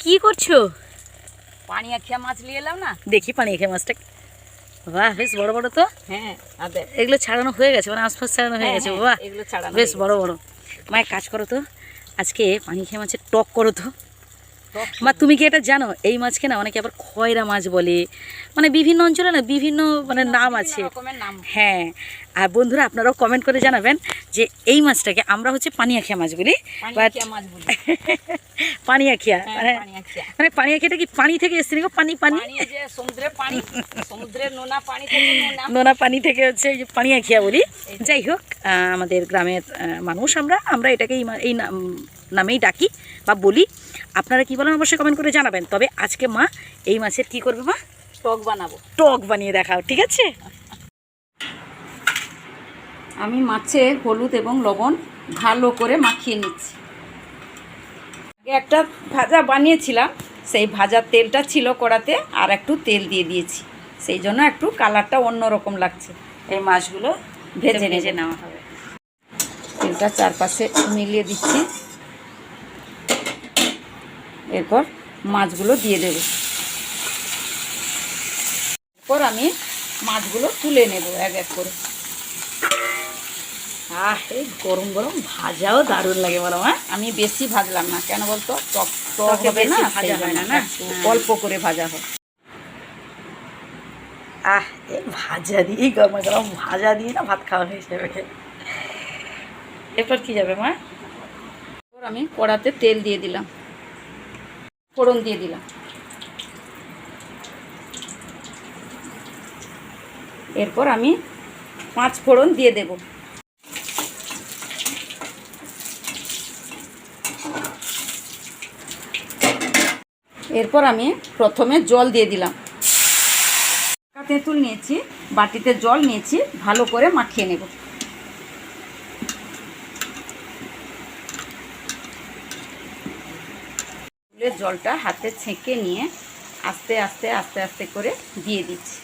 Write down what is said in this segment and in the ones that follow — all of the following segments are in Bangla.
কি করছো? পানিয়া খেয়া মাছ নিয়ে এলাম না। দেখি পানিয়া খেয়া মাছটা। বাহ, বেশ বড় বড় তো। হ্যাঁ, এগুলো ছাড়ানো হয়ে গেছে, মানে আশপাশ ছাড়ানো হয়ে গেছে। বাহ, এগুলো ছাড়ানো বেশ বড় বড়। মায়ের কাজ করো তো, আজকে পানিয়া খেয়া মাছের টক করো তো। মা, তুমি কি এটা জানো এই মাছকে না অনেকে আবার খয়রা মাছ বলে, মানে বিভিন্ন অঞ্চলে না বিভিন্ন মানে নাম আছে। হ্যাঁ, আর বন্ধুরা আপনারাও কমেন্ট করে জানাবেন যে এই মাছটাকে আমরা হচ্ছে পানিয়া খেয়া মাছ বলি। পানিয়া খেয়া মানে পানিয়া খেয়াটা কি পানি থেকে এসছে নাকি? পানি পানি নোনা পানি থেকে হচ্ছে পানিয়া খেয়া বলি। যাই হোক, আমাদের গ্রামের মানুষ আমরা এটাকে এই নামেই ডাকি বা বলি। আপনারা কি বলেন অবশ্যই কমেন্ট করে জানাবেন। তবে আজকে মা এই মাছের কি করবে মা? টক বানাবো। টক বানিয়ে দেখাও, ঠিক আছে? আমি মাছে হলুদ এবং লবণ ভালো করে মাখিয়ে নিচ্ছি। আগে একটা ভাজা বানিয়েছিলাম, সেই ভাজার তেলটা ছিল কড়াতে, আর একটু তেল দিয়ে দিয়েছি, সেই জন্য একটু কালারটা অন্যরকম লাগছে। এই মাছগুলো ভেজে নেওয়া হবে। তেলটা চারপাশে মিলিয়ে দিচ্ছি, এরপর মাছগুলো দিয়ে দেব। এরপর আমি মাছগুলো তুলে নেব এক এক করে। এই গরম গরম ভাজাও দারুণ লাগে বলো মা। আমি বেশি ভাজলাম না, কেন বলতো টক টক হবে না, ভাজা হয় না, অল্প করে ভাজা হয়। এই ভাজা দিয়ে গরম গরম ভাজা দিয়ে না ভাত খাওয়া হয়ে যাবে। এরপর কি যাবে মা? এরপর আমি কড়াতে তেল দিয়ে দিলাম, ফোড়ন দিয়ে দিলাম। এরপর আমি 5 ফোড়ন দিয়ে দেব। এরপর আমি প্রথমে জল দিয়ে দিলাম। তেঁতুল নিয়েছি, বাটিতে জল নিয়েছি, ভালো করে মাখিয়ে নেব। জলটা হাতে ছেঁকে নিয়ে আস্তে আস্তে আস্তে আস্তে করে দিয়ে দিচ্ছি।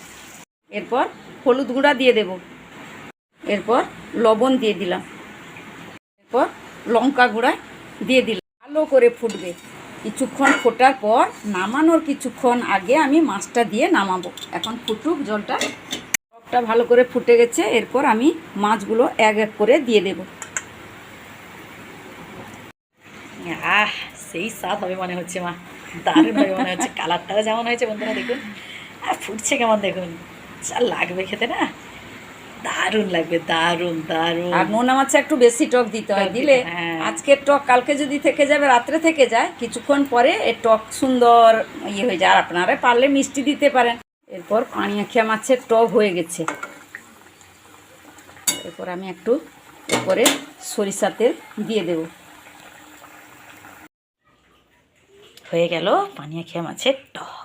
এরপর হলুদ গুঁড়া দিয়ে দেব, এরপর লবণ দিয়ে দিলাম, এরপর লঙ্কা গুঁড়া দিয়ে দিলাম। ভালো করে ফুটবে, কিছুক্ষণ ফোটার পর নামানোর কিছুক্ষণ আগে আমি মাছটা দিয়ে নামাবো। এখন ফুটুক জলটা, টকটা ভালো করে ফুটে গেছে। এরপর আমি মাছগুলো এক এক করে দিয়ে দেব। সেই স্বাদ হবে মনে হচ্ছে মা, দারুণ হবে মনে হচ্ছে। কালারটাও যেমন হয়েছে বন্ধুরা দেখুন, আর ফুটছে কেমন দেখুন, যা লাগবে খেতে না, দারুণ লাগবে, দারুণ দারুণ। আর নোনা মাছে একটু বেশি টক দিতে হয়, দিলে আজকের টক কালকে যদি থেকে যাবে, রাত্রে থেকে যায়, কিছুক্ষণ পরে এর টক সুন্দর হয়ে যায়। আর আপনারা পারলে মিষ্টি দিতে পারেন। এরপর পানিয়া খেয়া মাছের টক হয়ে গেছে। এরপর আমি একটু উপরে সরিষা তেল দিয়ে দেব। হয়ে গেল পানিয়া খেয়া মাছের টক।